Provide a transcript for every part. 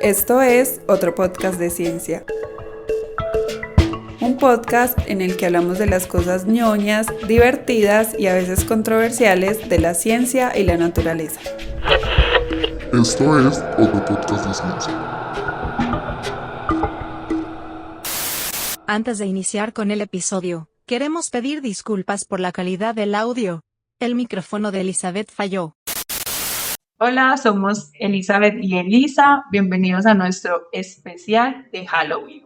Esto es otro podcast de ciencia. Un podcast en el que hablamos de las cosas ñoñas, divertidas y a veces controversiales de la ciencia y la naturaleza. Esto es otro podcast de ciencia. Antes de iniciar con el episodio, queremos pedir disculpas por la calidad del audio. El micrófono de Elizabeth falló. Hola, somos Elizabeth y Elisa. Bienvenidos a nuestro especial de Halloween.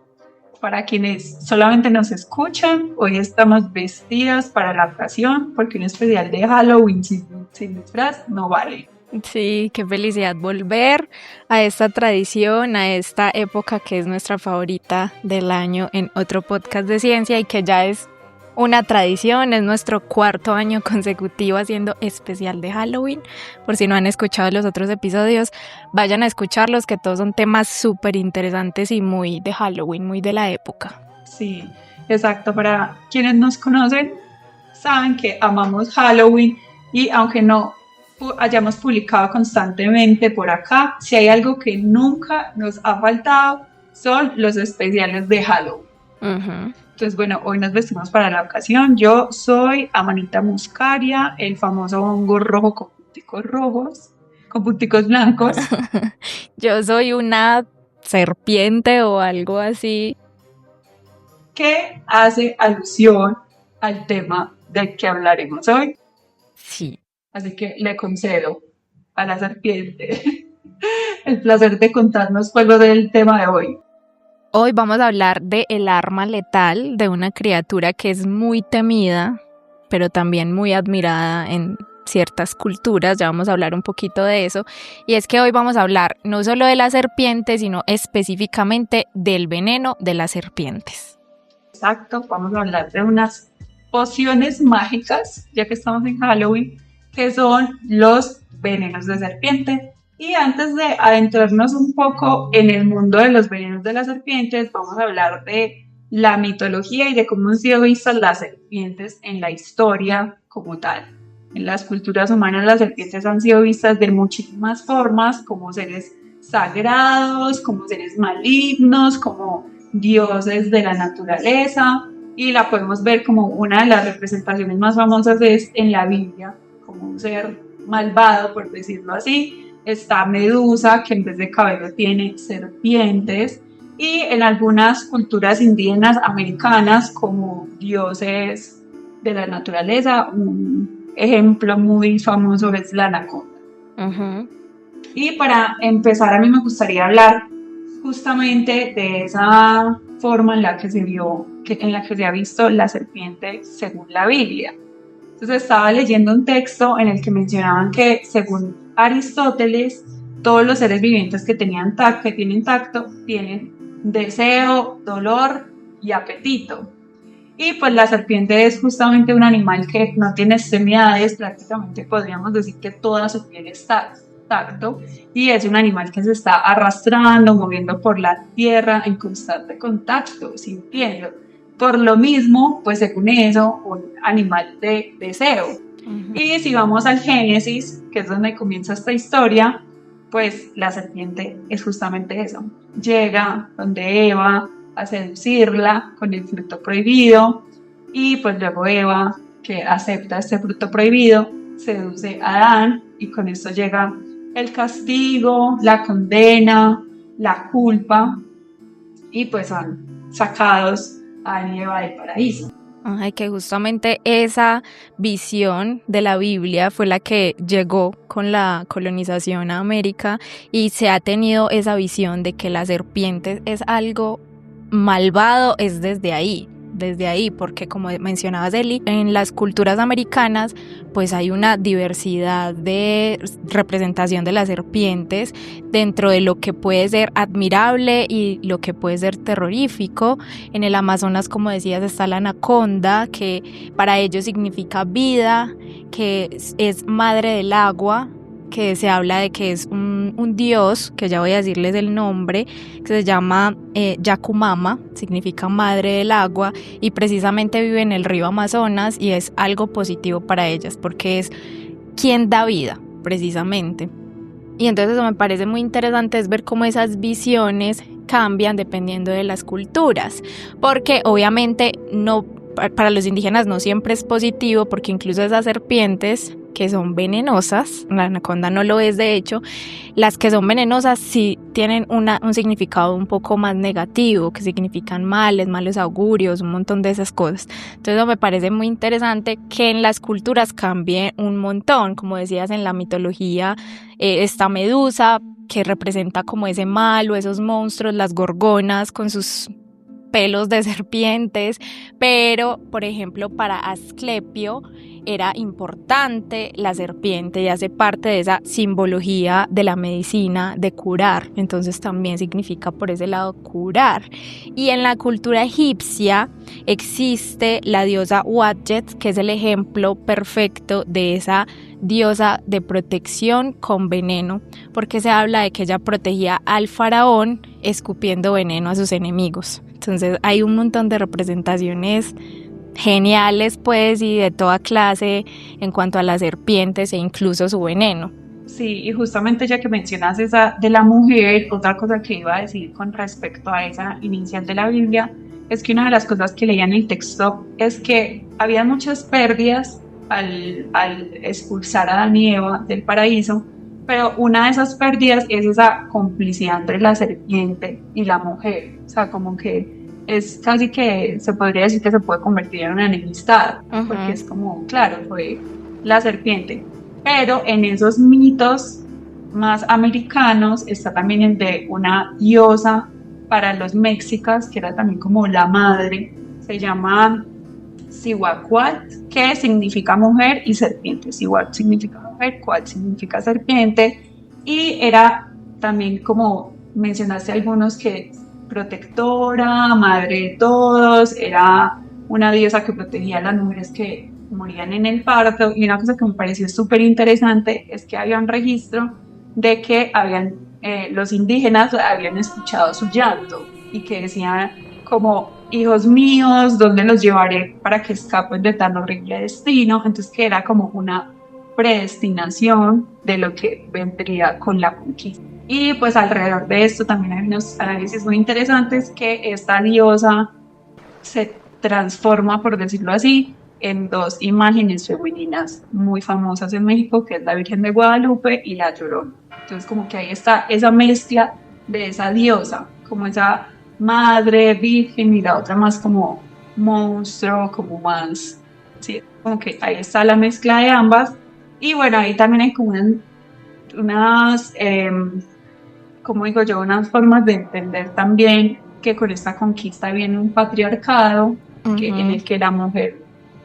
Para quienes solamente nos escuchan, hoy estamos vestidas para la ocasión porque un especial de Halloween sin disfraz no vale. Sí, qué felicidad volver a esta tradición, a esta época que es nuestra favorita del año en otro podcast de ciencia y que ya es una tradición, es nuestro cuarto año consecutivo haciendo especial de Halloween. Por si no han escuchado los otros episodios, vayan a escucharlos, que todos son temas súper interesantes y muy de Halloween, muy de la época. Sí, exacto. Para quienes nos conocen, saben que amamos Halloween y aunque no hayamos publicado constantemente por acá, si hay algo que nunca nos ha faltado son los especiales de Halloween. Uh-huh. Entonces, bueno, hoy nos vestimos para la ocasión. Yo soy Amanita muscaria, el famoso hongo rojo con punticos rojos, con punticos blancos. Yo soy una serpiente o algo así. Que hace alusión al tema del que hablaremos hoy. Sí. Así que le concedo a la serpiente el placer de contarnos pues lo del tema de hoy. Hoy vamos a hablar de el arma letal de una criatura que es muy temida, pero también muy admirada en ciertas culturas. Ya vamos a hablar un poquito de eso. Y es que hoy vamos a hablar no solo de la serpiente, sino específicamente del veneno de las serpientes. Exacto, vamos a hablar de unas pociones mágicas, ya que estamos en Halloween, que son los venenos de serpiente. Y antes de adentrarnos un poco en el mundo de los venenos de las serpientes, vamos a hablar de la mitología y de cómo han sido vistas las serpientes en la historia como tal. En las culturas humanas las serpientes han sido vistas de muchísimas formas, como seres sagrados, como seres malignos, como dioses de la naturaleza, y la podemos ver como una de las representaciones más famosas es en la Biblia, como un ser malvado, por decirlo así. Está Medusa, que en vez de cabello tiene serpientes, y en algunas culturas indígenas americanas como dioses de la naturaleza, un ejemplo muy famoso es la anaconda. Uh-huh. Y para empezar, a mí me gustaría hablar justamente de esa forma en la que se ha visto la serpiente según la Biblia. Entonces estaba leyendo un texto en el que mencionaban que según Aristóteles, todos los seres vivientes que tienen tacto, tienen deseo, dolor y apetito. Y pues la serpiente es justamente un animal que no tiene extremidades, prácticamente podríamos decir que toda su piel está tacto, y es un animal que se está arrastrando, moviendo por la tierra en constante contacto, sintiendo. Por lo mismo, pues según eso, un animal de deseo. Uh-huh. Y si vamos al Génesis, que es donde comienza esta historia, pues la serpiente es justamente eso. Llega donde Eva a seducirla con el fruto prohibido, y pues luego Eva, que acepta este fruto prohibido, seduce a Adán, y con esto llega el castigo, la condena, la culpa, y pues son sacados a Eva del paraíso. Ay, que justamente esa visión de la Biblia fue la que llegó con la colonización a América, y se ha tenido esa visión de que la serpiente es algo malvado, es desde ahí, porque como mencionabas, Eli, en las culturas americanas pues hay una diversidad de representación de las serpientes dentro de lo que puede ser admirable y lo que puede ser terrorífico. En el Amazonas, como decías, está la anaconda, que para ellos significa vida, que es madre del agua, que se habla de que es un dios, que ya voy a decirles el nombre, que se llama Yacumama, significa madre del agua, y precisamente vive en el río Amazonas, y es algo positivo para ellas porque es quien da vida, precisamente. Y entonces eso me parece muy interesante, es ver cómo esas visiones cambian dependiendo de las culturas, porque obviamente no, para los indígenas no siempre es positivo, porque incluso esas serpientes que son venenosas, la anaconda no lo es de hecho, las que son venenosas sí tienen un significado un poco más negativo, que significan males, malos augurios, un montón de esas cosas. Entonces eso me parece muy interesante que en las culturas cambie un montón, como decías en la mitología, esta Medusa que representa como ese mal o esos monstruos, las gorgonas con sus pelos de serpientes, pero por ejemplo para Asclepio era importante la serpiente y hace parte de esa simbología de la medicina de curar, entonces también significa por ese lado curar. Y en la cultura egipcia existe la diosa Wadjet, que es el ejemplo perfecto de esa diosa de protección con veneno, porque se habla de que ella protegía al faraón escupiendo veneno a sus enemigos. Entonces hay un montón de representaciones geniales pues y de toda clase en cuanto a las serpientes e incluso su veneno. Sí, y justamente ya que mencionas esa de la mujer, otra cosa que iba a decir con respecto a esa inicial de la Biblia es que una de las cosas que leía en el texto es que había muchas pérdidas al expulsar a Adán y Eva del paraíso, pero una de esas pérdidas es esa complicidad entre la serpiente y la mujer, o sea, como que es casi que se podría decir que se puede convertir en una enemistad, porque es como, claro, fue la serpiente, pero en esos mitos más americanos está también el de una diosa para los mexicas, que era también como la madre, se llama Cihuacuat, que significa mujer y serpiente. Cihuac significa mujer, Cuat significa serpiente, y era también, como mencionaste algunos, que protectora, madre de todos, era una diosa que protegía a las mujeres que morían en el parto. Y una cosa que me pareció súper interesante es que había un registro de que los indígenas habían escuchado su llanto y que decían como: hijos míos, ¿dónde los llevaré para que escapen de tan horrible destino? Entonces que era como una predestinación de lo que vendría con la conquista. Y pues alrededor de esto también hay unos análisis muy interesantes, que esta diosa se transforma, por decirlo así, en dos imágenes femeninas muy famosas en México, que es la Virgen de Guadalupe y la Llorona. Entonces como que ahí está esa mezcla de esa diosa, como esa madre virgen, y la otra más como monstruo, como más, sí, como que ahí está la mezcla de ambas. Y bueno, ahí también hay como unas como digo yo, unas formas de entender también que con esta conquista viene un patriarcado en el que la mujer,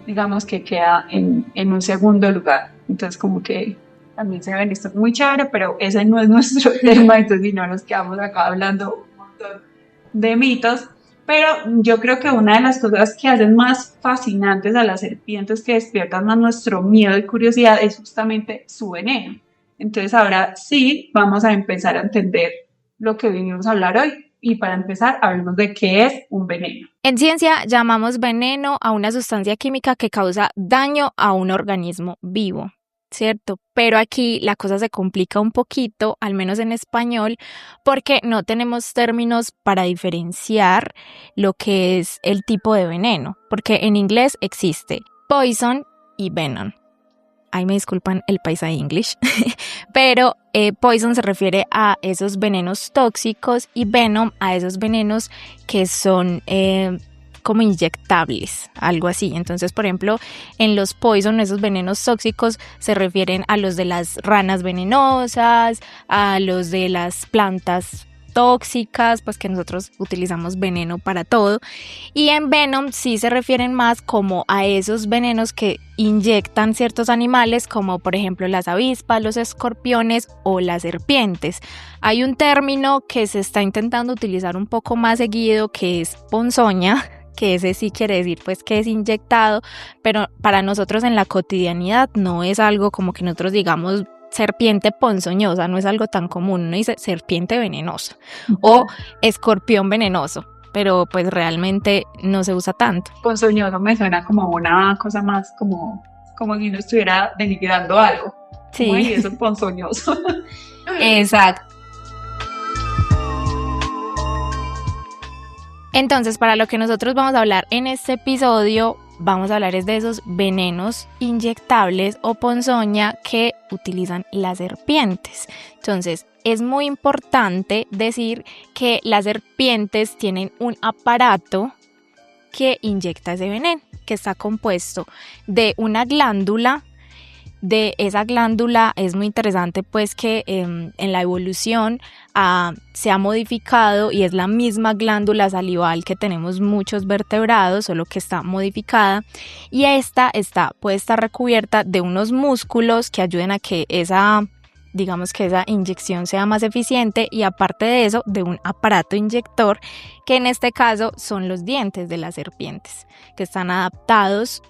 digamos, que queda en un segundo lugar. Entonces como que también se ven esto muy chévere, pero ese no es nuestro tema, entonces si no nos quedamos acá hablando un montón de mitos. Pero yo creo que una de las cosas que hacen más fascinantes a las serpientes, que despiertan más nuestro miedo y curiosidad, es justamente su veneno. Entonces ahora sí vamos a empezar a entender lo que vinimos a hablar hoy, y para empezar hablemos de qué es un veneno. En ciencia llamamos veneno a una sustancia química que causa daño a un organismo vivo, ¿cierto? Pero aquí la cosa se complica un poquito, al menos en español, porque no tenemos términos para diferenciar lo que es el tipo de veneno, porque en inglés existe poison y venom. Ahí me disculpan el paisa English, pero poison se refiere a esos venenos tóxicos y venom a esos venenos que son como inyectables, algo así. Entonces, por ejemplo, en los poison, esos venenos tóxicos se refieren a los de las ranas venenosas, a los de las plantas tóxicas, pues que nosotros utilizamos veneno para todo. Y en venom sí se refieren más como a esos venenos que inyectan ciertos animales, como por ejemplo las avispas, los escorpiones o las serpientes. Hay un término que se está intentando utilizar un poco más seguido, que es ponzoña, que ese sí quiere decir pues que es inyectado, pero para nosotros en la cotidianidad no es algo como que nosotros digamos serpiente ponzoñosa, no es algo tan común, uno dice serpiente venenosa o escorpión venenoso, pero pues realmente no se usa tanto. Ponzoñoso me suena como una cosa más como si uno estuviera denigrando algo. Sí. Como, "Ay, eso es ponzoñoso". Exacto. Entonces, para lo que nosotros vamos a hablar en este episodio, vamos a hablar es de esos venenos inyectables o ponzoña que utilizan las serpientes. Entonces, es muy importante decir que las serpientes tienen un aparato que inyecta ese veneno, que está compuesto de una glándula. De esa glándula es muy interesante pues que en la evolución se ha modificado y es la misma glándula salival que tenemos muchos vertebrados, solo que está modificada, y esta puede estar recubierta de unos músculos que ayuden a que esa inyección sea más eficiente, y aparte de eso de un aparato inyector que en este caso son los dientes de las serpientes, que están adaptados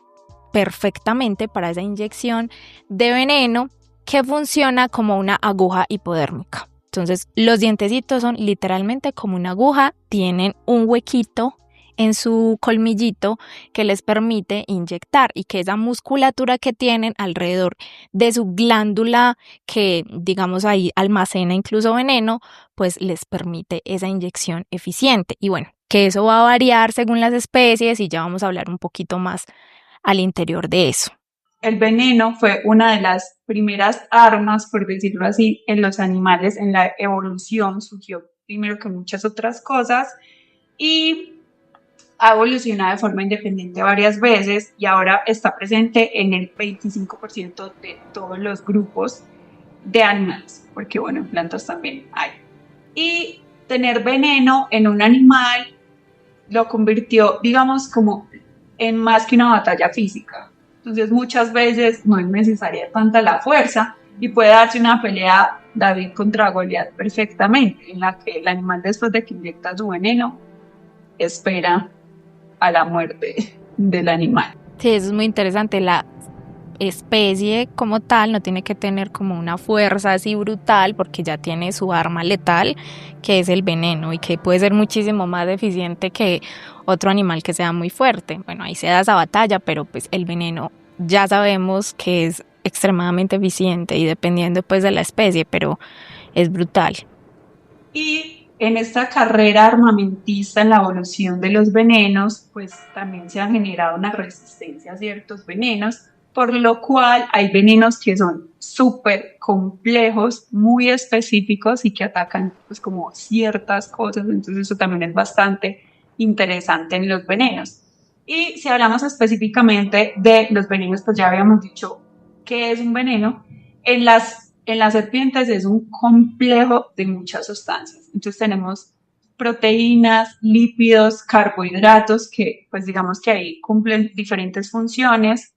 perfectamente para esa inyección de veneno que funciona como una aguja hipodérmica. Entonces, los dientecitos son literalmente como una aguja, tienen un huequito en su colmillito que les permite inyectar, y que esa musculatura que tienen alrededor de su glándula que digamos ahí almacena incluso veneno, pues les permite esa inyección eficiente. Y bueno, que eso va a variar según las especies y ya vamos a hablar un poquito más al interior de eso. El veneno fue una de las primeras armas, por decirlo así, en los animales. En la evolución surgió primero que muchas otras cosas y ha evolucionado de forma independiente varias veces, y ahora está presente en el 25% de todos los grupos de animales, porque bueno, en plantas también hay. Y tener veneno en un animal lo convirtió, digamos, como en más que una batalla física. Entonces muchas veces no es necesaria tanta la fuerza y puede darse una pelea David contra Goliat perfectamente, en la que el animal, después de que inyecta su veneno, espera a la muerte del animal. Sí, eso es muy interesante. La especie como tal no tiene que tener como una fuerza así brutal, porque ya tiene su arma letal, que es el veneno, y que puede ser muchísimo más eficiente que otro animal que sea muy fuerte. Bueno, ahí se da esa batalla, pero pues el veneno ya sabemos que es extremadamente eficiente, y dependiendo pues de la especie, pero es brutal. Y en esta carrera armamentista, en la evolución de los venenos, pues también se ha generado una resistencia a ciertos venenos, por lo cual hay venenos que son súper complejos, muy específicos y que atacan pues como ciertas cosas. Entonces eso también es bastante interesante en los venenos. Y si hablamos específicamente de los venenos, pues ya habíamos dicho qué es un veneno. En las serpientes es un complejo de muchas sustancias. Entonces tenemos proteínas, lípidos, carbohidratos, que pues digamos que ahí cumplen diferentes funciones.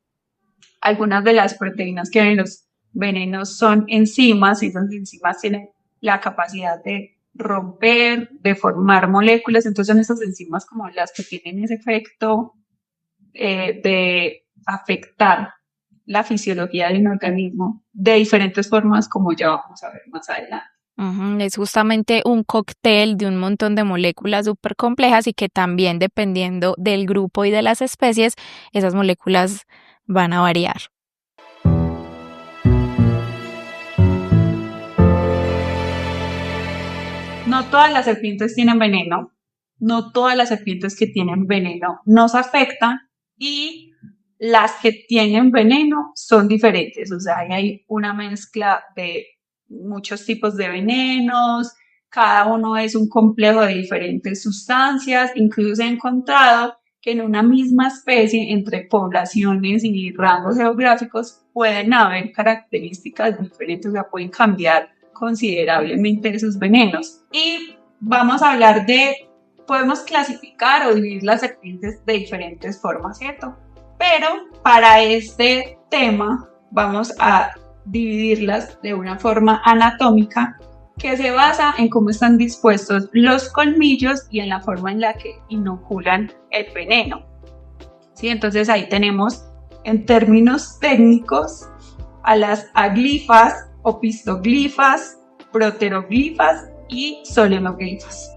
Algunas de las proteínas que hay en los venenos son enzimas, y esas enzimas tienen la capacidad de romper, de formar moléculas. Entonces son esas enzimas como las que tienen ese efecto de afectar la fisiología de un organismo de diferentes formas, como ya vamos a ver más adelante. Es justamente un cóctel de un montón de moléculas súper complejas, y que también, dependiendo del grupo y de las especies, esas moléculas van a variar. No todas las serpientes tienen veneno, no todas las serpientes que tienen veneno nos afectan, y las que tienen veneno son diferentes. O sea, hay una mezcla de muchos tipos de venenos, cada uno es un complejo de diferentes sustancias. Incluso se ha encontrado que en una misma especie, entre poblaciones y rangos geográficos, pueden haber características diferentes, o sea, pueden cambiar considerablemente esos venenos. Y vamos a hablar podemos clasificar o dividir las serpientes de diferentes formas, ¿cierto? Pero para este tema vamos a dividirlas de una forma anatómica que se basa en cómo están dispuestos los colmillos y en la forma en la que inoculan el veneno. ¿Sí? Entonces ahí tenemos, en términos técnicos, a las aglifas, opistoglifas, proteroglifas y solenoglifas.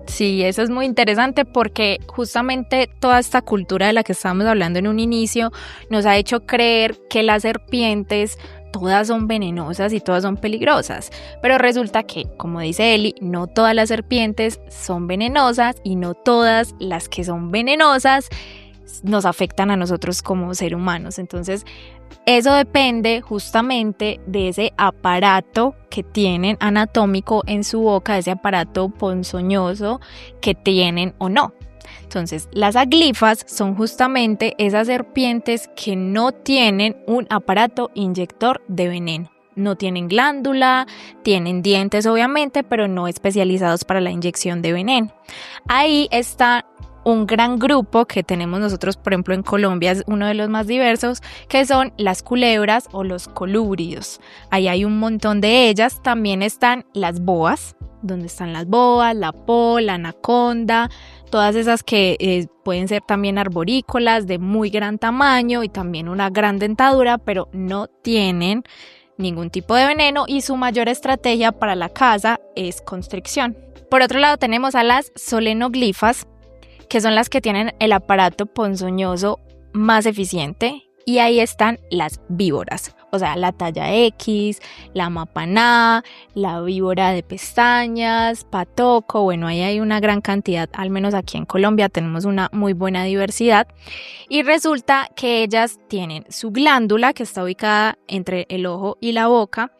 Sí, eso es muy interesante, porque justamente toda esta cultura de la que estábamos hablando en un inicio nos ha hecho creer que las serpientes todas son venenosas y todas son peligrosas, pero resulta que, como dice Eli, no todas las serpientes son venenosas y no todas las que son venenosas nos afectan a nosotros como seres humanos. Entonces, eso depende justamente de ese aparato que tienen anatómico en su boca, ese aparato ponzoñoso que tienen o no. Entonces, las aglifas son justamente esas serpientes que no tienen un aparato inyector de veneno. No tienen glándula, tienen dientes obviamente, pero no especializados para la inyección de veneno. Ahí está un gran grupo que tenemos nosotros, por ejemplo en Colombia es uno de los más diversos, que son las culebras o los colúbridos. Ahí hay un montón de ellas. También están las boas, donde están las boas, la la anaconda, todas esas que pueden ser también arborícolas de muy gran tamaño y también una gran dentadura, pero no tienen ningún tipo de veneno y su mayor estrategia para la caza es constricción. Por otro lado tenemos a las solenoglifas, que son las que tienen el aparato ponzoñoso más eficiente, y ahí están las víboras, o sea, la talla X, la mapaná, la víbora de pestañas, patoco. Bueno, ahí hay una gran cantidad, al menos aquí en Colombia tenemos una muy buena diversidad, y resulta que ellas tienen su glándula, que está ubicada entre el ojo y la boca,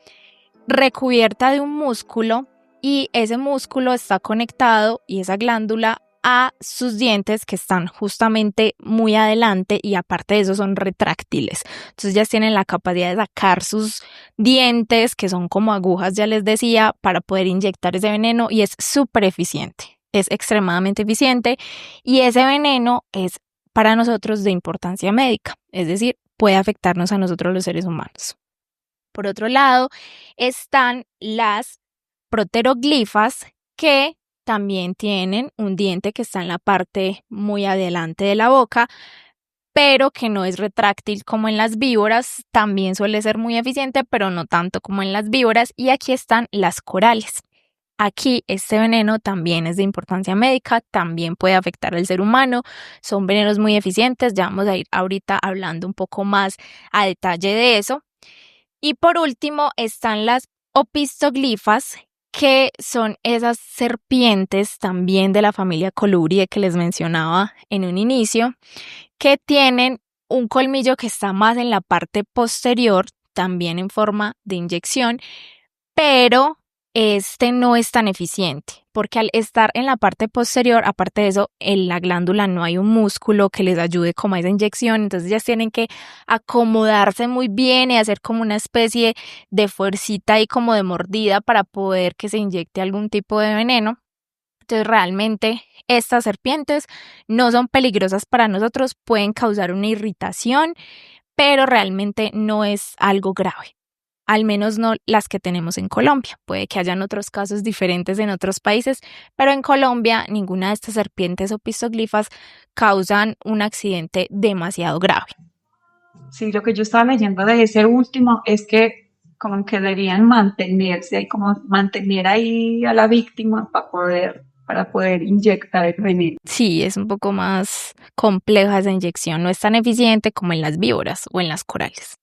recubierta de un músculo, y ese músculo está conectado, y esa glándula, a sus dientes, que están justamente muy adelante, y aparte de eso son retráctiles. Entonces ellas tienen la capacidad de sacar sus dientes, que son como agujas, ya les decía, para poder inyectar ese veneno, y es súper eficiente, es extremadamente eficiente, y ese veneno es para nosotros de importancia médica, es decir, puede afectarnos a nosotros los seres humanos. Por otro lado están las proteroglifas, que también tienen un diente que está en la parte muy adelante de la boca, pero que no es retráctil como en las víboras. También suele ser muy eficiente, pero no tanto como en las víboras. Y aquí están las corales. Aquí este veneno también es de importancia médica, también puede afectar al ser humano. Son venenos muy eficientes, ya vamos a ir ahorita hablando un poco más a detalle de eso. Y por último están las opistoglifas, que son esas serpientes también de la familia Colubridae que les mencionaba en un inicio, que tienen un colmillo que está más en la parte posterior, también en forma de inyección, pero este no es tan eficiente, porque al estar en la parte posterior, aparte de eso, en la glándula no hay un músculo que les ayude como a esa inyección, entonces ellas tienen que acomodarse muy bien y hacer como una especie de fuercita y como de mordida para poder que se inyecte algún tipo de veneno. Entonces realmente estas serpientes no son peligrosas para nosotros, pueden causar una irritación, pero realmente no es algo grave. Al menos no las que tenemos en Colombia. Puede que hayan otros casos diferentes en otros países, pero en Colombia ninguna de estas serpientes o opistoglifas causan un accidente demasiado grave. Sí, lo que yo estaba leyendo de ese último es que como que deberían mantenerse y como mantener ahí a la víctima para poder inyectar el veneno. Sí, es un poco más compleja esa inyección, no es tan eficiente como en las víboras o en las corales.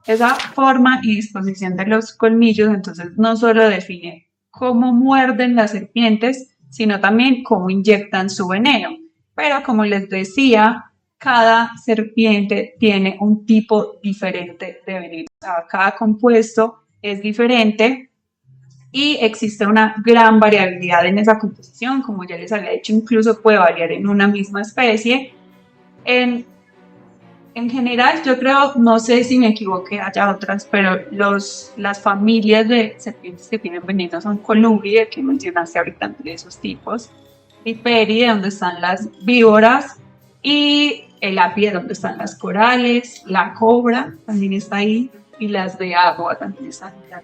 Esa forma y disposición de los colmillos entonces no solo define cómo muerden las serpientes, sino también cómo inyectan su veneno. Pero como les decía, cada serpiente tiene un tipo diferente de veneno. O sea, cada compuesto es diferente y existe una gran variabilidad en esa composición. Como ya les había dicho, incluso puede variar en una misma especie. En general, yo creo, no sé si me equivoqué, haya otras, pero las familias de serpientes que tienen veneno son Colubridae, que mencionaste ahorita, entre esos tipos, Viperidae, donde están las víboras, y el Apidae, donde están las corales, la cobra también está ahí, y las de agua también están ahí.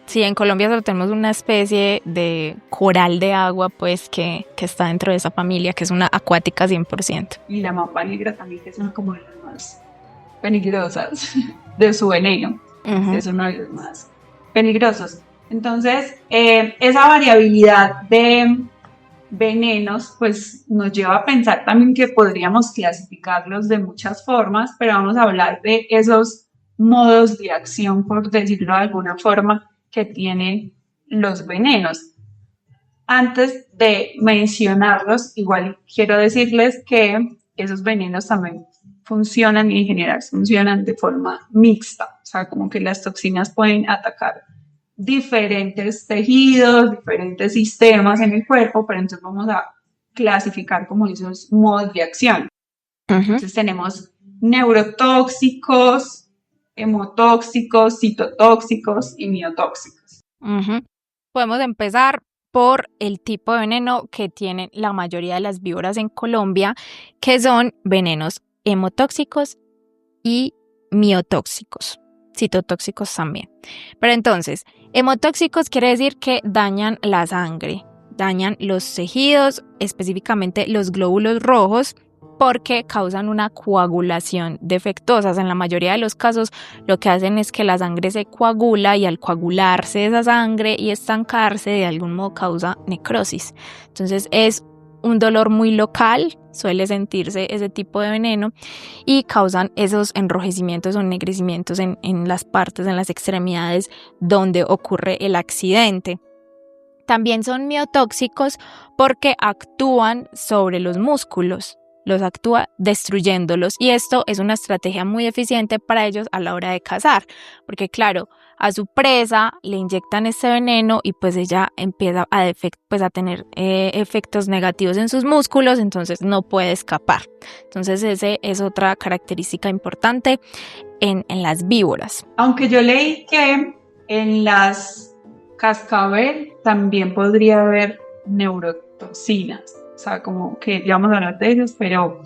Sí, en Colombia solo tenemos una especie de coral de agua, pues, que está dentro de esa familia, que es una acuática 100%. Y la mamba negra también, que es una como de las más peligrosas de su veneno. Uh-huh. Es uno de los más peligrosos. Entonces, esa variabilidad de venenos, pues, nos lleva a pensar también que podríamos clasificarlos de muchas formas, pero vamos a hablar de esos modos de acción, por decirlo de alguna forma, que tienen los venenos. Antes de mencionarlos, igual quiero decirles que esos venenos también funcionan y en general funcionan de forma mixta, o sea, como que las toxinas pueden atacar diferentes tejidos, diferentes sistemas en el cuerpo, pero entonces vamos a clasificar como esos modos de acción. Entonces tenemos neurotóxicos, hemotóxicos, citotóxicos y miotóxicos. Podemos empezar por el tipo de veneno que tienen la mayoría de las víboras en Colombia, que son venenos hemotóxicos y miotóxicos, citotóxicos también. Pero entonces, hemotóxicos quiere decir que dañan la sangre, dañan los tejidos, específicamente los glóbulos rojos, porque causan una coagulación defectuosa. En la mayoría de los casos lo que hacen es que la sangre se coagula y al coagularse esa sangre y estancarse de algún modo causa necrosis. Entonces es un dolor muy local, suele sentirse ese tipo de veneno y causan esos enrojecimientos o ennegrecimientos en las partes, en las extremidades donde ocurre el accidente. También son miotóxicos porque actúan sobre los músculos, los actúa destruyéndolos y esto es una estrategia muy eficiente para ellos a la hora de cazar, porque claro, a su presa le inyectan este veneno y pues ella empieza a tener efectos negativos en sus músculos, entonces no puede escapar. Entonces esa es otra característica importante en las víboras. Aunque yo leí que en las cascabel también podría haber neurotoxinas. O sea, como que ya vamos a hablar de ellos, pero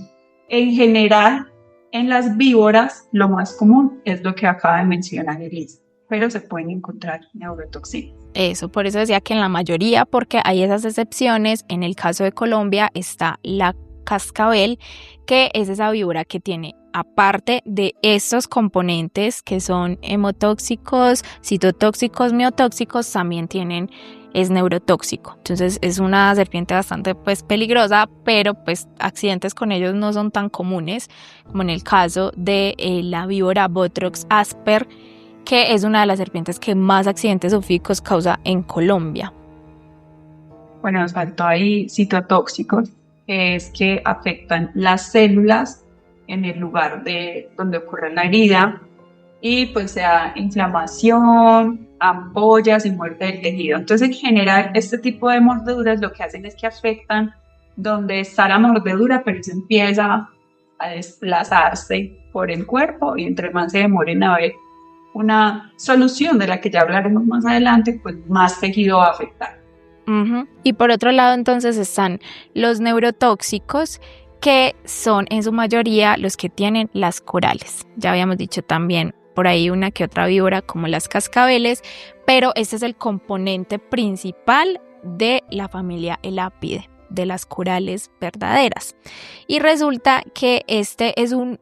en general en las víboras lo más común es lo que acaba de mencionar Elisa, pero se pueden encontrar neurotoxinas. Eso, por eso decía que en la mayoría, porque hay esas excepciones. En el caso de Colombia está la cascabel, que es esa víbora que tiene, aparte de estos componentes que son hemotóxicos, citotóxicos, miotóxicos, también es neurotóxico. Entonces es una serpiente bastante peligrosa, pero accidentes con ellos no son tan comunes como en el caso de la víbora Botrox asper, que es una de las serpientes que más accidentes zoofílicos causa en Colombia. Bueno, nos faltó ahí citotóxicos, que es que afectan las células en el lugar de donde ocurre la herida y pues se da inflamación, ampollas y muerte del tejido. Entonces en general este tipo de mordeduras lo que hacen es que afectan donde está la mordedura, pero se empieza a desplazarse por el cuerpo y entre más se demoren a ver una solución de la que ya hablaremos más adelante, pues más tejido va a afectar. Y por otro lado entonces están los neurotóxicos, que son en su mayoría los que tienen las corales. Ya habíamos dicho también por ahí una que otra víbora como las cascabeles, pero este es el componente principal de la familia Elapidae, de las corales verdaderas. Y resulta que este es un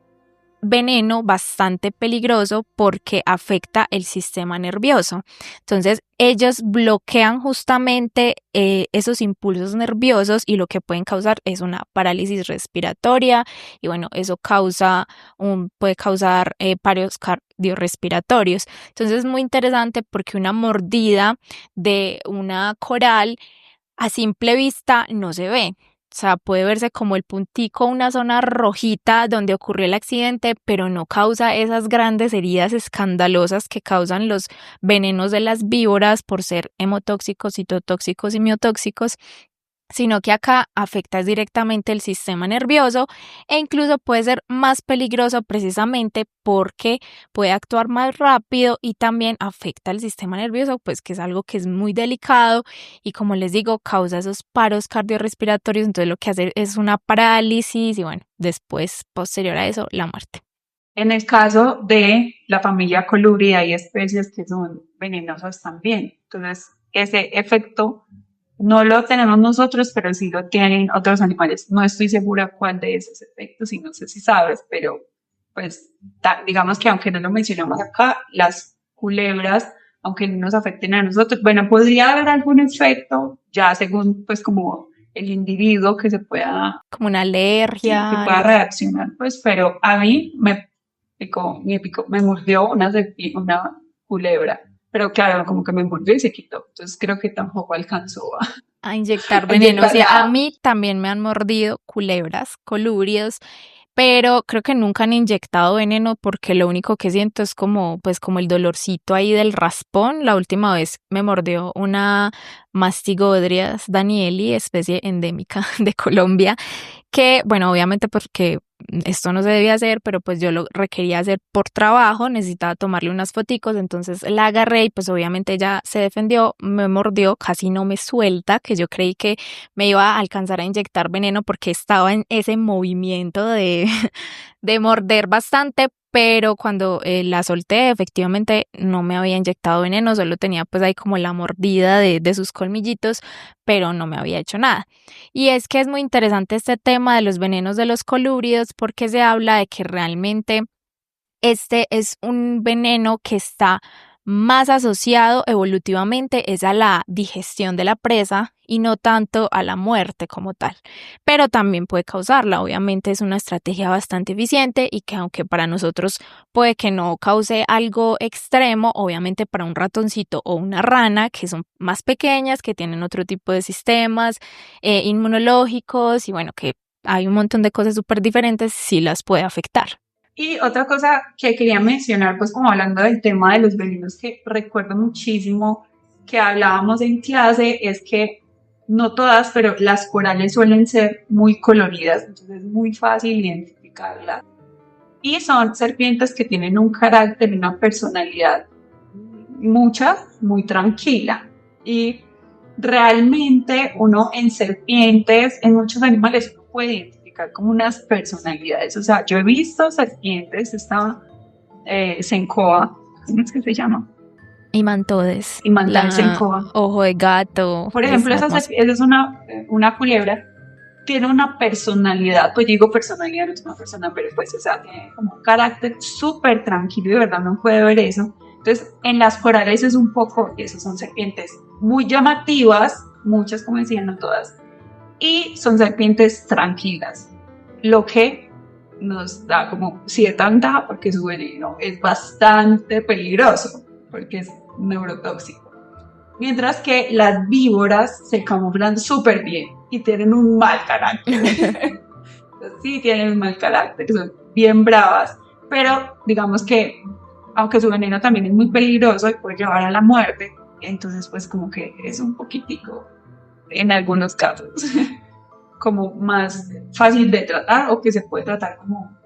veneno bastante peligroso porque afecta el sistema nervioso. Entonces ellos bloquean justamente esos impulsos nerviosos y lo que pueden causar es una parálisis respiratoria y bueno, eso puede causar paros cardiorrespiratorios. Entonces es muy interesante porque una mordida de una coral a simple vista no se ve. O sea, puede verse como el puntico, una zona rojita donde ocurrió el accidente, pero no causa esas grandes heridas escandalosas que causan los venenos de las víboras por ser hemotóxicos, citotóxicos y miotóxicos, sino que acá afecta directamente el sistema nervioso e incluso puede ser más peligroso precisamente porque puede actuar más rápido y también afecta el sistema nervioso, pues que es algo que es muy delicado y como les digo, causa esos paros cardiorrespiratorios, entonces lo que hace es una parálisis y bueno, después, posterior a eso, la muerte. En el caso de la familia Colubridae hay especies que son venenosas también, entonces ese efecto no lo tenemos nosotros, pero sí lo tienen otros animales. No estoy segura cuál de esos efectos y no sé si sabes, pero pues digamos que aunque no lo mencionamos acá, las culebras, aunque no nos afecten a nosotros, bueno, podría haber algún efecto ya según pues como el individuo que se pueda... Como una alergia. Sí, que pueda reaccionar, pues, pero a mí me mordió una culebra, pero claro, como que me mordió y se quitó. Entonces creo que tampoco alcanzó A inyectar a veneno. inyectar Sí, a nada. mí también me han mordido culebras, colurios, pero creo que nunca han inyectado veneno porque lo único que siento es como, pues como el dolorcito ahí del raspón. La última vez me mordió una Mastigodrias danieli, especie endémica de Colombia, que, bueno, obviamente porque esto no se debía hacer, pero pues yo lo requería hacer por trabajo, necesitaba tomarle unas foticos, entonces la agarré y pues obviamente ella se defendió, me mordió, casi no me suelta, que yo creí que me iba a alcanzar a inyectar veneno porque estaba en ese movimiento de, de morder bastante, pero cuando la solté, efectivamente no me había inyectado veneno, solo tenía pues ahí como la mordida de sus colmillitos, pero no me había hecho nada. Y es que es muy interesante este tema de los venenos de los colúridos porque se habla de que realmente este es un veneno que está más asociado evolutivamente es a la digestión de la presa y no tanto a la muerte como tal, pero también puede causarla. Obviamente es una estrategia bastante eficiente y que aunque para nosotros puede que no cause algo extremo, obviamente para un ratoncito o una rana que son más pequeñas, que tienen otro tipo de sistemas inmunológicos y bueno, que hay un montón de cosas súper diferentes, sí las puede afectar. Y otra cosa que quería mencionar, pues como hablando del tema de los venenos, que recuerdo muchísimo que hablábamos en clase, es que no todas, pero las corales suelen ser muy coloridas, entonces es muy fácil identificarlas. Y son serpientes que tienen un carácter y una personalidad muy tranquila. Y realmente uno en serpientes, en muchos animales, uno puede identificar como unas personalidades. O sea, yo he visto serpientes, esta sencoa, ¿cómo es que se llama? Imantodes, Imantar la sencoa. ojo de gato, Por es ejemplo, hermosa. esa es una culebra, tiene una personalidad, pues digo personalidad, no es una persona, pero pues, o sea, tiene como un carácter súper tranquilo y de verdad no puede ver eso. Entonces, en las corales es un poco, eso son serpientes muy llamativas, muchas como decían, no todas, y son serpientes tranquilas, lo que nos da como cierta ventaja porque su veneno es bastante peligroso, porque es neurotóxico. Mientras que las víboras se camuflan súper bien y tienen un mal carácter. Sí, tienen un mal carácter, son bien bravas, pero digamos que aunque su veneno también es muy peligroso y puede llevar a la muerte, entonces pues como que es un poquitico, en algunos casos, como más fácil de tratar o que se puede tratar como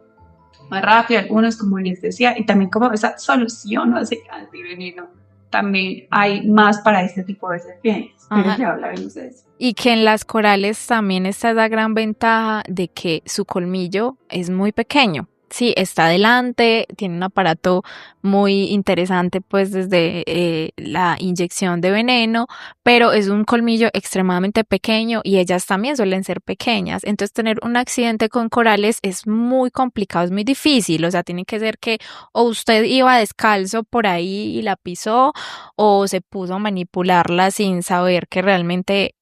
más rápido, algunos como les decía, y también como esa solución o ese antiveneno, también hay más para este tipo de serpientes, pero ya hablaremos de eso. Y que en las corales también está la gran ventaja de que su colmillo es muy pequeño. Sí, está adelante, tiene un aparato muy interesante pues desde la inyección de veneno, pero es un colmillo extremadamente pequeño y ellas también suelen ser pequeñas. Entonces tener un accidente con corales es muy complicado, es muy difícil. O sea, tiene que ser que o usted iba descalzo por ahí y la pisó o se puso a manipularla sin saber que realmente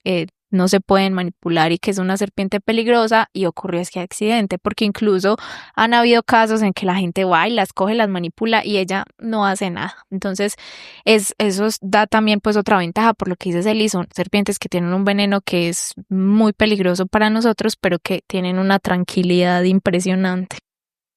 no se pueden manipular y que es una serpiente peligrosa y ocurrió este accidente, porque incluso han habido casos en que la gente va y las coge, las manipula y ella no hace nada. Entonces, eso da también pues otra ventaja, por lo que dice Celi, son serpientes que tienen un veneno que es muy peligroso para nosotros, pero que tienen una tranquilidad impresionante.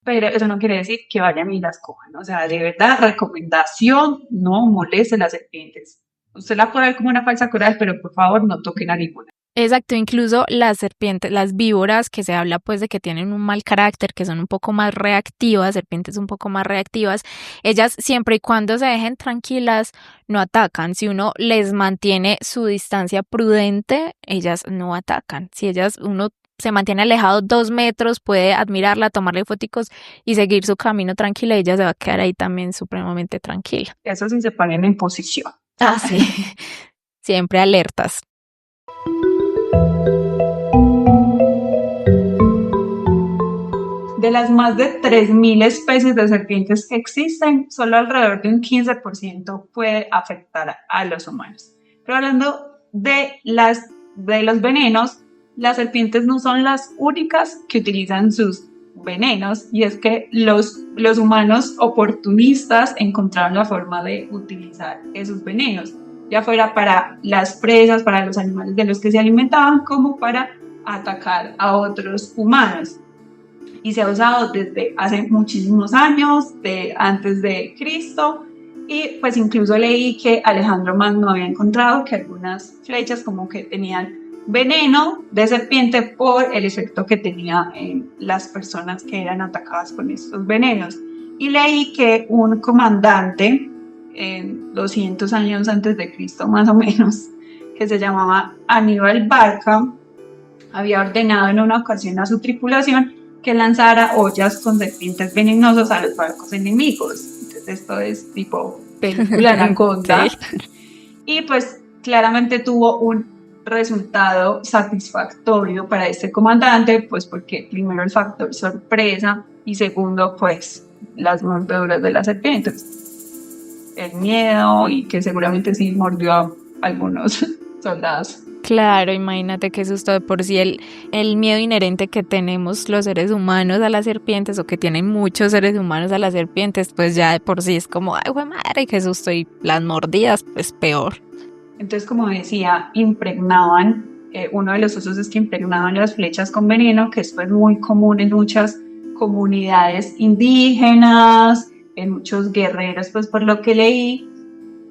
Pero eso no quiere decir que vayan y las cojan. O sea, de verdad, recomendación, no moleste las serpientes. Usted la puede ver como una falsa coral, pero por favor no toquen a ninguna. Exacto, incluso las serpientes, las víboras, que se habla pues de que tienen un mal carácter, que son un poco más reactivas, serpientes un poco más reactivas, ellas siempre y cuando se dejen tranquilas no atacan. Si uno les mantiene su distancia prudente, ellas no atacan. Si uno se mantiene alejado 2 metros, puede admirarla, tomarle fotos y seguir su camino tranquila, ella se va a quedar ahí también supremamente tranquila. Eso sí se ponen en posición. Ah, sí, siempre alertas. De las más de 3.000 especies de serpientes que existen, solo alrededor de un 15% puede afectar a los humanos. Pero hablando de los venenos, las serpientes no son las únicas que utilizan sus venenos, y es que los humanos oportunistas encontraron la forma de utilizar esos venenos, ya fuera para las presas, para los animales de los que se alimentaban, como para atacar a otros humanos. Y se ha usado desde hace muchísimos años, antes de Cristo, y pues incluso leí que Alejandro Magno había encontrado que algunas flechas como que tenían veneno de serpiente por el efecto que tenía en las personas que eran atacadas con estos venenos. Y leí que un comandante, 200 años antes de Cristo más o menos, que se llamaba Aníbal Barca, había ordenado en una ocasión a su tripulación que lanzara ollas con serpientes venenosas a los barcos enemigos. Entonces esto es tipo película Anaconda. Y pues claramente tuvo un resultado satisfactorio para este comandante, pues porque primero el factor sorpresa y segundo pues las mordeduras de las serpientes, el miedo, y que seguramente sí mordió a algunos soldados. Claro, imagínate qué susto. De por sí el miedo inherente que tenemos los seres humanos a las serpientes, o que tienen muchos seres humanos a las serpientes, pues ya de por sí es como, ay, güey madre, qué susto. Y las mordidas, pues peor. Entonces, como decía, impregnaban, uno de los usos es que impregnaban las flechas con veneno, que esto es muy común en muchas comunidades indígenas, en muchos guerreros, pues por lo que leí,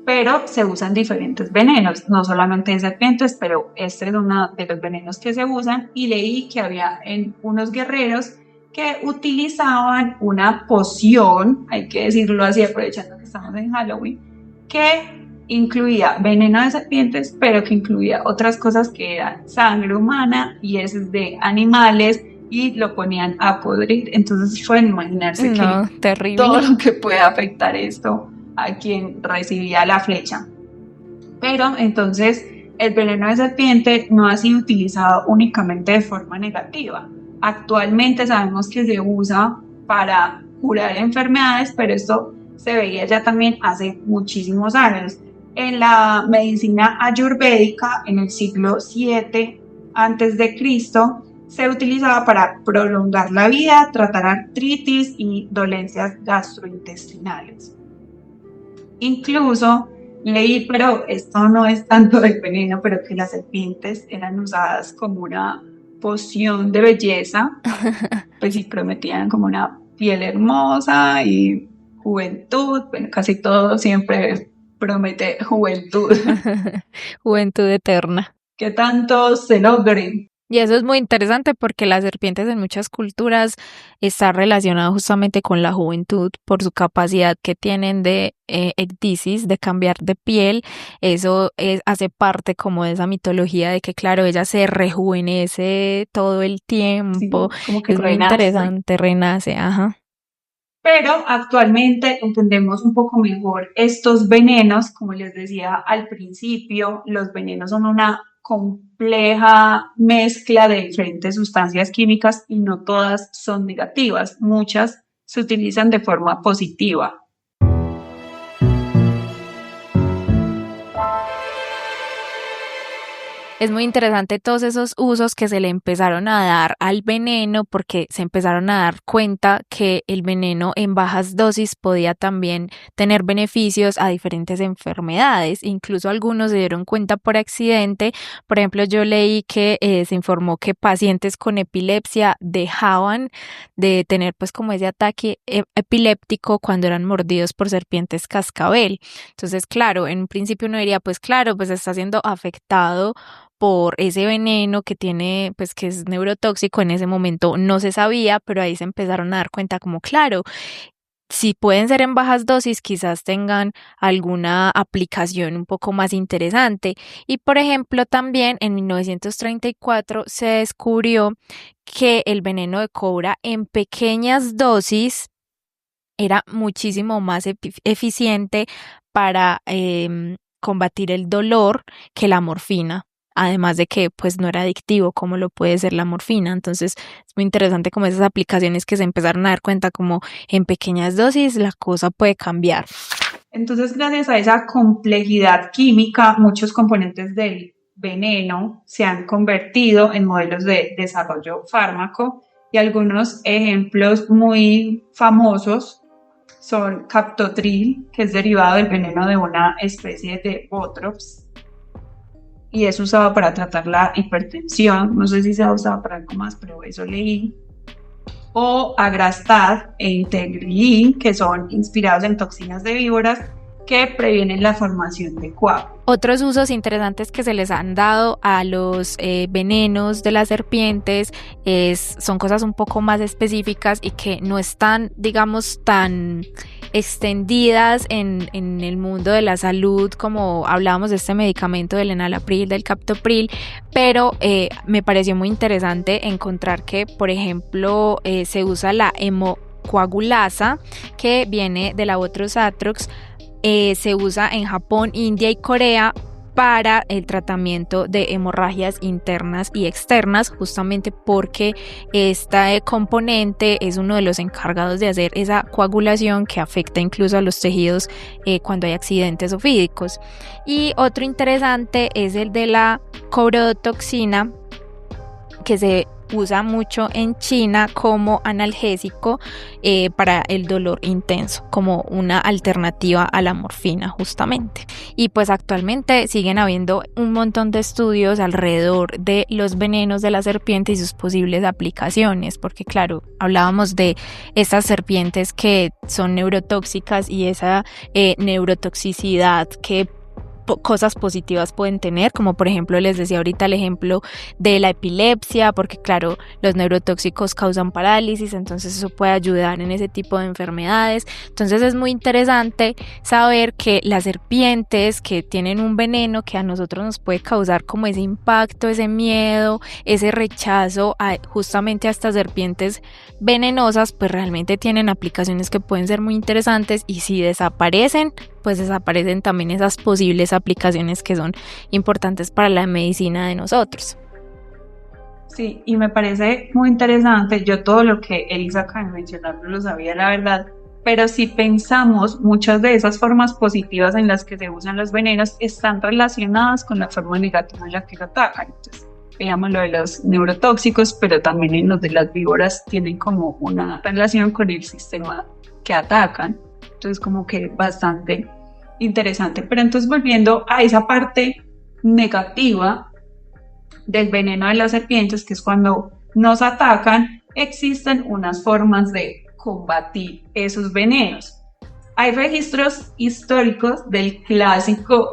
pero se usan diferentes venenos, no solamente de serpientes, pero este es uno de los venenos que se usan, y leí que había en unos guerreros que utilizaban una poción, hay que decirlo así aprovechando que estamos en Halloween, que incluía veneno de serpientes, pero que incluía otras cosas que eran sangre humana y heces de animales, y lo ponían a podrir. Entonces pueden imaginarse que terrible. todo lo que puede afectar esto a quien recibía la flecha. Pero entonces el veneno de serpiente no ha sido utilizado únicamente de forma negativa. Actualmente sabemos que se usa para curar enfermedades, pero esto se veía ya también hace muchísimos años. En la medicina ayurvédica, en el siglo VII a.C., se utilizaba para prolongar la vida, tratar artritis y dolencias gastrointestinales. Incluso leí, pero esto no es tanto del veneno, pero que las serpientes eran usadas como una poción de belleza, pues sí prometían como una piel hermosa y juventud. Bueno, casi todo siempre promete juventud. Juventud eterna. Que tanto se logre. Y eso es muy interesante porque las serpientes en muchas culturas está relacionado justamente con la juventud por su capacidad que tienen de ecdisis, de cambiar de piel. Eso hace parte como de esa mitología de que, claro, ella se rejuvenece todo el tiempo. Sí, como que es muy interesante, renace, ajá. Pero actualmente entendemos un poco mejor estos venenos. Como les decía al principio, los venenos son una compleja mezcla de diferentes sustancias químicas y no todas son negativas, muchas se utilizan de forma positiva. Es muy interesante todos esos usos que se le empezaron a dar al veneno, porque se empezaron a dar cuenta que el veneno en bajas dosis podía también tener beneficios a diferentes enfermedades. Incluso algunos se dieron cuenta por accidente. Por ejemplo, yo leí que se informó que pacientes con epilepsia dejaban de tener pues como ese ataque epiléptico cuando eran mordidos por serpientes cascabel. Entonces, claro, en un principio uno diría, pues claro, pues está siendo afectado por ese veneno que tiene, pues que es neurotóxico. En ese momento no se sabía, pero ahí se empezaron a dar cuenta como, claro, si pueden ser en bajas dosis, quizás tengan alguna aplicación un poco más interesante. Y por ejemplo, también en 1934 se descubrió que el veneno de cobra en pequeñas dosis era muchísimo más eficiente para combatir el dolor que la morfina. Además de que pues no era adictivo como lo puede ser la morfina. Entonces es muy interesante como esas aplicaciones que se empezaron a dar cuenta como en pequeñas dosis la cosa puede cambiar. Entonces, gracias a esa complejidad química, muchos componentes del veneno se han convertido en modelos de desarrollo fármaco, Y algunos ejemplos muy famosos son captopril, que es derivado del veneno de una especie de Botrops y es usado para tratar la hipertensión. No sé si se ha usado para algo más, pero eso leí. O Agrastat e Integrilin, que son inspirados en toxinas de víboras que previenen la formación de coágulos. Otros usos interesantes que se les han dado a los venenos de las serpientes son cosas un poco más específicas y que no están, digamos, tan extendidas en el mundo de la salud, como hablábamos de este medicamento del enalapril, del captopril, pero me pareció muy interesante encontrar que, por ejemplo, se usa la hemocoagulasa, que viene de la Botrus atrox. Se usa en Japón, India y Corea para el tratamiento de hemorragias internas y externas, justamente porque este componente es uno de los encargados de hacer esa coagulación que afecta incluso a los tejidos cuando hay accidentes ofídicos. Y otro interesante es el de la corotoxina, que se usa mucho en China como analgésico para el dolor intenso, como una alternativa a la morfina justamente. Y pues actualmente siguen habiendo un montón de estudios alrededor de los venenos de la serpiente y sus posibles aplicaciones, porque claro, hablábamos de estas serpientes que son neurotóxicas y esa neurotoxicidad que cosas positivas pueden tener, como por ejemplo les decía ahorita el ejemplo de la epilepsia, porque claro, los neurotóxicos causan parálisis, entonces eso puede ayudar en ese tipo de enfermedades. Entonces es muy interesante saber que las serpientes que tienen un veneno que a nosotros nos puede causar como ese impacto, ese miedo, ese rechazo justamente a estas serpientes venenosas, pues realmente tienen aplicaciones que pueden ser muy interesantes, y si desaparecen, pues desaparecen también esas posibles aplicaciones que son importantes para la medicina de nosotros. Sí, y me parece muy interesante. Yo todo lo que Elisa acaba de mencionar no lo sabía, la verdad, pero si pensamos, muchas de esas formas positivas en las que se usan los venenos están relacionadas con la forma negativa en la que lo atacan. Entonces, veamos lo de los neurotóxicos, pero también en los de las víboras tienen como una relación con el sistema que atacan. Entonces como que bastante interesante. Pero entonces volviendo a esa parte negativa del veneno de las serpientes, que es cuando nos atacan, existen unas formas de combatir esos venenos. Hay registros históricos del clásico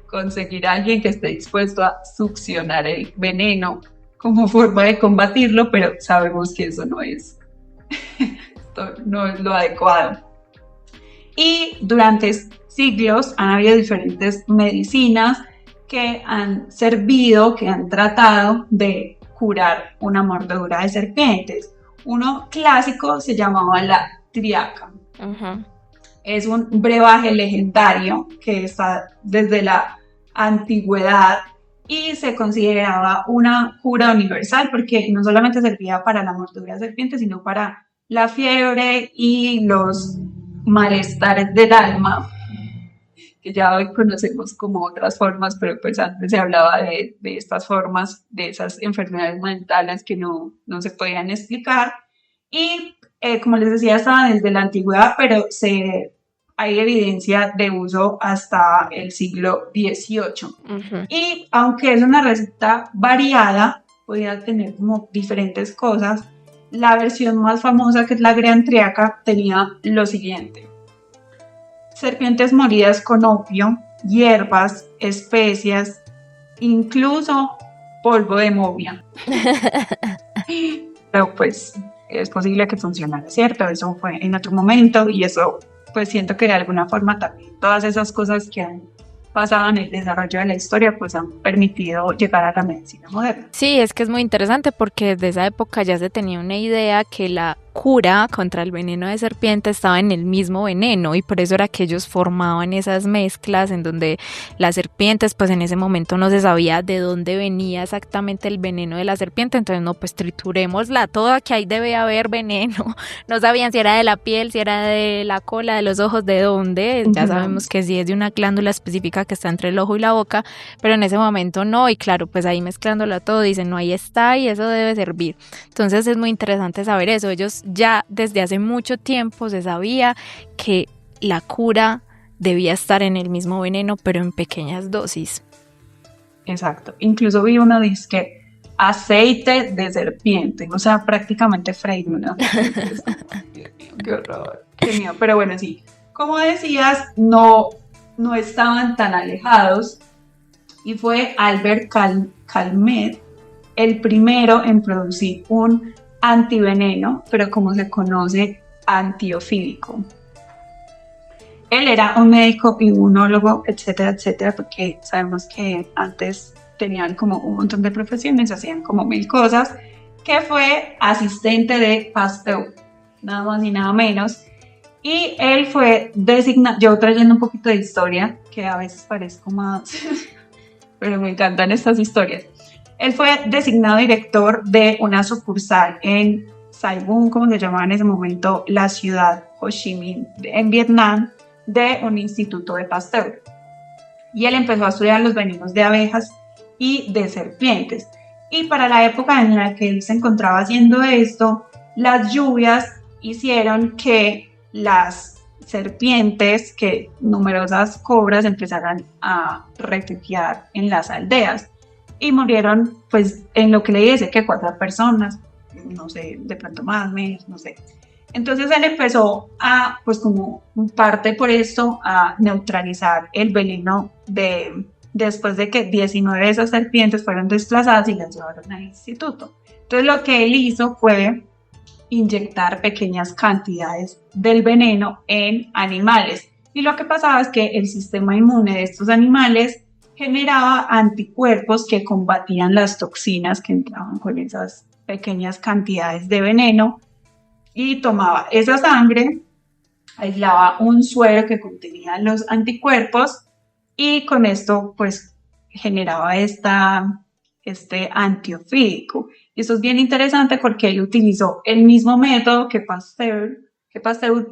conseguir a alguien que esté dispuesto a succionar el veneno como forma de combatirlo, pero sabemos que eso no es lo adecuado. Y durante siglos han habido diferentes medicinas que han servido, que han tratado de curar una mordedura de serpientes. Uno clásico se llamaba la triaca. Uh-huh. Es un brebaje legendario que está desde la antigüedad y se consideraba una cura universal porque no solamente servía para la mordedura de serpientes, sino para la fiebre y los malestares del alma, que ya hoy conocemos como otras formas, pero pues antes se hablaba de estas formas, de esas enfermedades mentales que no se podían explicar. Y como les decía, estaba desde la antigüedad, pero hay evidencia de uso hasta el siglo XVIII. Uh-huh. Y aunque es una receta variada, podía tener como diferentes cosas. La versión más famosa, que es la Gran Triaca, tenía lo siguiente: serpientes molidas con opio, hierbas, especias, incluso polvo de movia. Pero pues es posible que funcionara, ¿cierto? Eso fue en otro momento y eso pues siento que de alguna forma también todas esas cosas que han pasado en el desarrollo de la historia pues han permitido llegar a la medicina moderna. Sí, es que es muy interesante porque desde esa época ya se tenía una idea que la cura contra el veneno de serpiente estaba en el mismo veneno, y por eso era que ellos formaban esas mezclas en donde las serpientes, pues en ese momento no se sabía de dónde venía exactamente el veneno de la serpiente, entonces no, pues triturémosla toda, que ahí debe haber veneno. No sabían si era de la piel, si era de la cola, de los ojos, de dónde. Ya sabemos que sí es de una glándula específica que está entre el ojo y la boca, pero en ese momento no, y claro, pues ahí mezclándolo todo dicen, no, ahí está y eso debe servir. Entonces es muy interesante saber eso. Ellos ya desde hace mucho tiempo se sabía que la cura debía estar en el mismo veneno, pero en pequeñas dosis. Exacto. Incluso vi uno disque aceite de serpiente, o sea, prácticamente freír una serpiente. Es como, Dios mío, qué horror, qué miedo. Pero bueno, sí, como decías, no estaban tan alejados, y fue Albert Calmet el primero en producir un antiveneno, pero como se conoce, antiofídico. Él era un médico, inmunólogo, etcétera, etcétera, porque sabemos que antes tenían como un montón de profesiones, hacían como 1000 cosas, que fue asistente de Pasteur, nada más ni nada menos. Y él fue designado, yo trayendo un poquito de historia, que a veces parezco más, pero me encantan estas historias. Él fue designado director de una sucursal en Saigon, como se llamaba en ese momento la ciudad Ho Chi Minh, en Vietnam, de un instituto de Pasteur. Y él empezó a estudiar los venenos de abejas y de serpientes. Y para la época en la que él se encontraba haciendo esto, las lluvias hicieron que las serpientes, que numerosas cobras empezaran a refugiar en las aldeas. Y murieron, pues, en lo que le dice que 4 personas, no sé, de pronto más, menos, no sé. Entonces él empezó a, pues como parte por esto, a neutralizar el veneno después de que 19 de esas serpientes fueron desplazadas y las llevaron al instituto. Entonces lo que él hizo fue inyectar pequeñas cantidades del veneno en animales. Y lo que pasaba es que el sistema inmune de estos animales generaba anticuerpos que combatían las toxinas que entraban con esas pequeñas cantidades de veneno, y tomaba esa sangre, aislaba un suero que contenía los anticuerpos, y con esto pues generaba este antiofídico. Y eso es bien interesante porque él utilizó el mismo método que Pasteur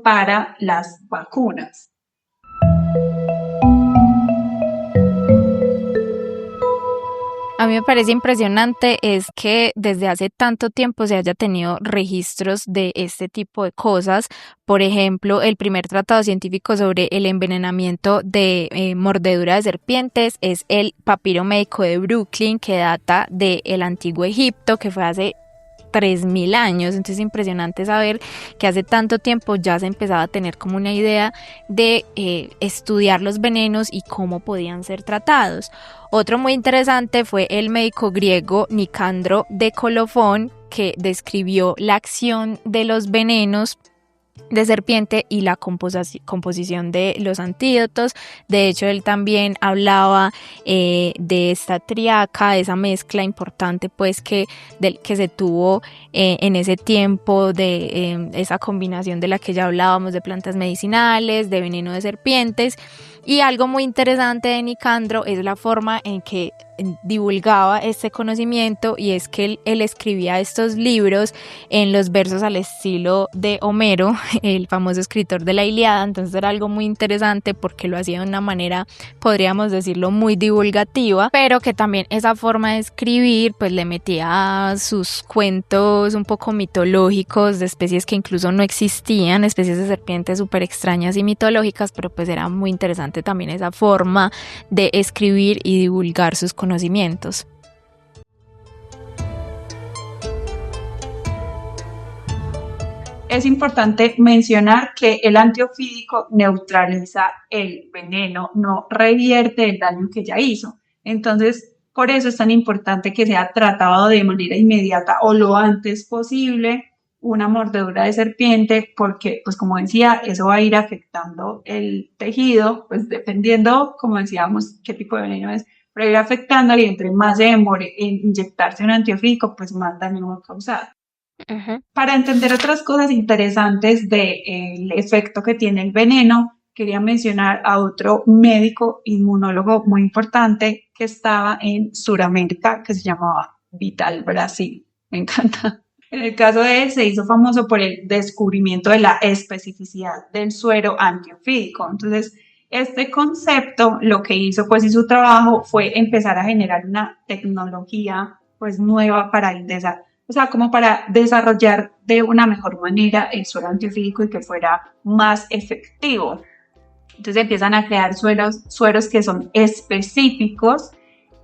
para las vacunas. A mí me parece impresionante es que desde hace tanto tiempo se haya tenido registros de este tipo de cosas. Por ejemplo, el primer tratado científico sobre el envenenamiento de mordedura de serpientes es el Papiro Médico de Brooklyn, que data del Antiguo Egipto, que fue hace 3000 años. Entonces es impresionante saber que hace tanto tiempo ya se empezaba a tener como una idea de estudiar los venenos y cómo podían ser tratados. Otro muy interesante fue el médico griego Nicandro de Colofón, que describió la acción de los venenos de serpiente y la composición de los antídotos. De hecho, él también hablaba de esta triaca, de esa mezcla importante pues que se tuvo en ese tiempo, de esa combinación de la que ya hablábamos, de plantas medicinales, de veneno de serpientes. Y algo muy interesante de Nicandro es la forma en que divulgaba este conocimiento, y es que él escribía estos libros en los versos al estilo de Homero, el famoso escritor de la Ilíada. Entonces era algo muy interesante porque lo hacía de una manera, podríamos decirlo, muy divulgativa, pero que también esa forma de escribir pues le metía sus cuentos un poco mitológicos de especies que incluso no existían, especies de serpientes súper extrañas y mitológicas, pero pues era muy interesante también esa forma de escribir y divulgar sus conocimientos. Es importante mencionar que el antiofídico neutraliza el veneno, no revierte el daño que ya hizo. Entonces, por eso es tan importante que sea tratado de manera inmediata o lo antes posible una mordedura de serpiente, porque, pues como decía, eso va a ir afectando el tejido, pues dependiendo, como decíamos, qué tipo de veneno es, pero ir afectando, y entre más se demore en inyectarse un antiofídico, pues más daño va a causar. Ujú. Para entender otras cosas interesantes del efecto que tiene el veneno, quería mencionar a otro médico inmunólogo muy importante que estaba en Sudamérica, que se llamaba Vital Brasil. Me encanta. En el caso de él, se hizo famoso por el descubrimiento de la especificidad del suero antiofídico. Entonces, este concepto lo que hizo pues y su trabajo fue empezar a generar una tecnología pues nueva para el desarrollo, o sea, como para desarrollar de una mejor manera el suero antiofídico y que fuera más efectivo. Entonces empiezan a crear sueros que son específicos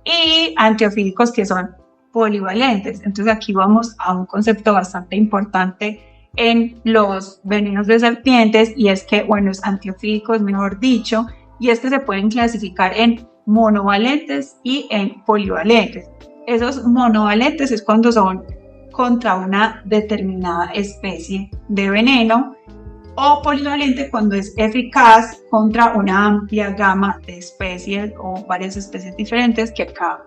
y antiofídicos que son polivalentes. Entonces aquí vamos a un concepto bastante importante en los venenos de serpientes y es que, bueno, los antiofídicos, mejor dicho, y es que se pueden clasificar en monovalentes y en polivalentes. Esos monovalentes es cuando son contra una determinada especie de veneno, o polivalente cuando es eficaz contra una amplia gama de especies o varias especies diferentes, que acá,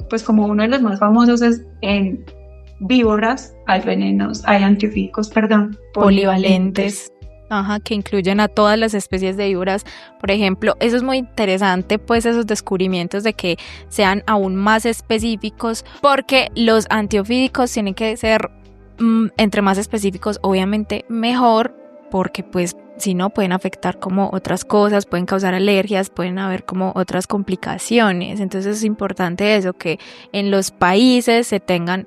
pues como uno de los más famosos es en víboras, hay venenos, hay antiofídicos, perdón, Polivalentes. Ajá, que incluyen a todas las especies de víboras. Por ejemplo, eso es muy interesante, pues esos descubrimientos de que sean aún más específicos, porque los antiofídicos tienen que ser entre más específicos, obviamente mejor, porque pues si no pueden afectar como otras cosas, pueden causar alergias, pueden haber como otras complicaciones. Entonces es importante eso, que en los países se tengan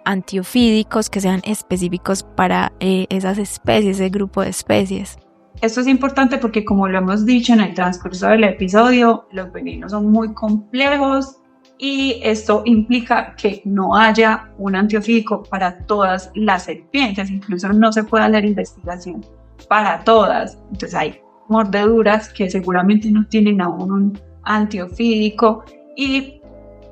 antiofídicos que sean específicos para esas especies, ese grupo de especies. Esto es importante porque, como lo hemos dicho en el transcurso del episodio, los venenos son muy complejos y esto implica que no haya un antiofídico para todas las serpientes, incluso no se puede hacer investigación para todas. Entonces hay mordeduras que seguramente no tienen aún un antiofídico y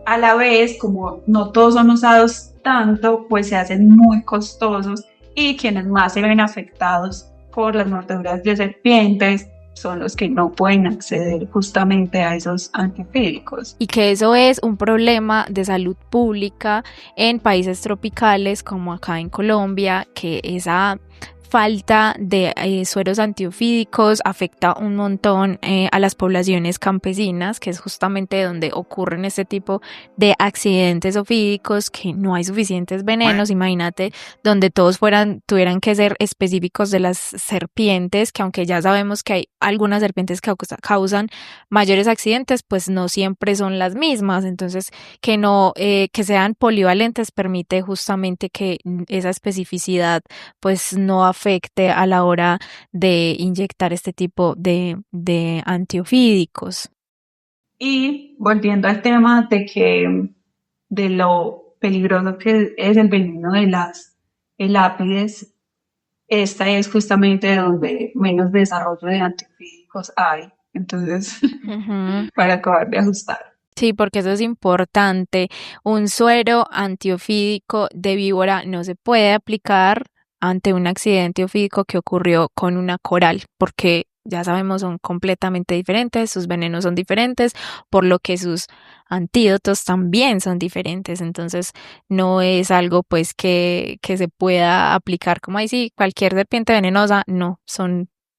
a la vez, como no todos son usados tanto, pues se hacen muy costosos y quienes más se ven afectados por las mordeduras de serpientes son los que no pueden acceder justamente a esos antiofídicos. Y que eso es un problema de salud pública en países tropicales como acá en Colombia, que esa falta de sueros antiofídicos afecta un montón a las poblaciones campesinas, que es justamente donde ocurren este tipo de accidentes ofídicos, que no hay suficientes venenos. Imagínate donde todos tuvieran que ser específicos de las serpientes, que aunque ya sabemos que hay algunas serpientes que causan mayores accidentes, pues no siempre son las mismas. Entonces, que sean polivalentes permite justamente que esa especificidad pues no afecte a la hora de inyectar este tipo de antiofídicos. Y volviendo al tema de lo peligroso que es el veneno de las elápides, esta es justamente donde menos desarrollo de antiofídicos hay. Entonces, para acabar de ajustar. Sí, porque eso es importante. Un suero antiofídico de víbora no se puede aplicar ante un accidente ofídico que ocurrió con una coral, porque ya sabemos son completamente diferentes, sus venenos son diferentes, por lo que sus antídotos también son diferentes. Entonces no es algo pues que se pueda aplicar como ahí sí, cualquier serpiente venenosa, no,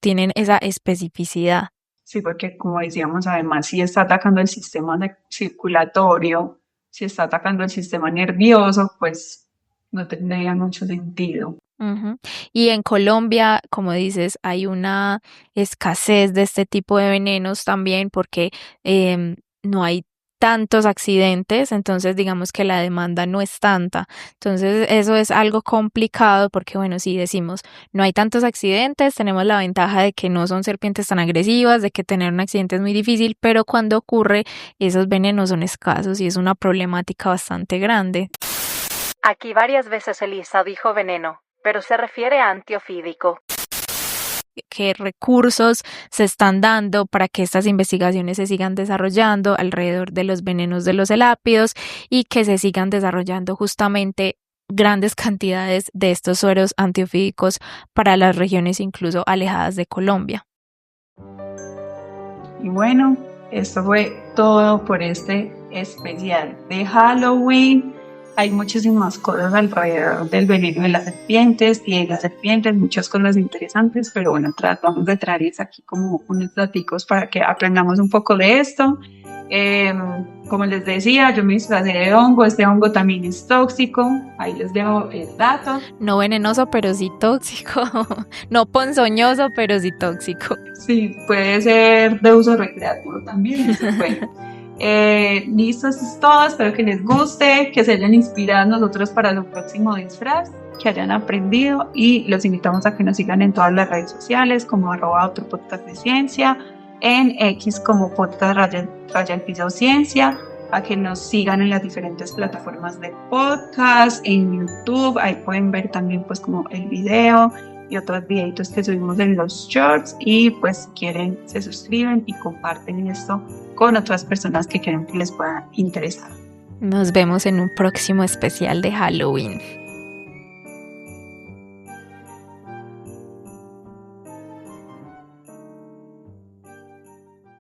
tienen esa especificidad. Sí, porque como decíamos, además, si está atacando el sistema circulatorio, si está atacando el sistema nervioso, pues no tendría mucho sentido. Uh-huh. Y en Colombia, como dices, hay una escasez de este tipo de venenos también porque no hay tantos accidentes, entonces digamos que la demanda no es tanta. Entonces eso es algo complicado porque, bueno, si decimos no hay tantos accidentes, tenemos la ventaja de que no son serpientes tan agresivas, de que tener un accidente es muy difícil, pero cuando ocurre, esos venenos son escasos y es una problemática bastante grande. Aquí varias veces Elisa dijo veneno, pero se refiere a antiofídico. ¿Qué recursos se están dando para que estas investigaciones se sigan desarrollando alrededor de los venenos de los elápidos y que se sigan desarrollando justamente grandes cantidades de estos sueros antiofídicos para las regiones incluso alejadas de Colombia? Y bueno, esto fue todo por este especial de Halloween. Hay muchísimas cosas alrededor del veneno de las serpientes y de las serpientes, muchas cosas interesantes, pero bueno, tratamos de traerles aquí como unos platicos para que aprendamos un poco de esto. Como les decía, yo me disfracé de hongo, este hongo también es tóxico, ahí les dejo el dato. No venenoso, pero sí tóxico. No ponzoñoso, pero sí tóxico. Sí, puede ser de uso recreativo también. Bueno, listo, eso es todo. Espero que les guste, que se hayan inspirado en nosotros para su próximo disfraz, que hayan aprendido y los invitamos a que nos sigan en todas las redes sociales como @otro podcast de ciencia, en X como podcast raya piso ciencia, a que nos sigan en las diferentes plataformas de podcast, en YouTube, ahí pueden ver también pues como el video y otros videitos que subimos en los shorts, y pues si quieren se suscriben y comparten esto con otras personas que creen que les pueda interesar. Nos vemos en un próximo especial de Halloween.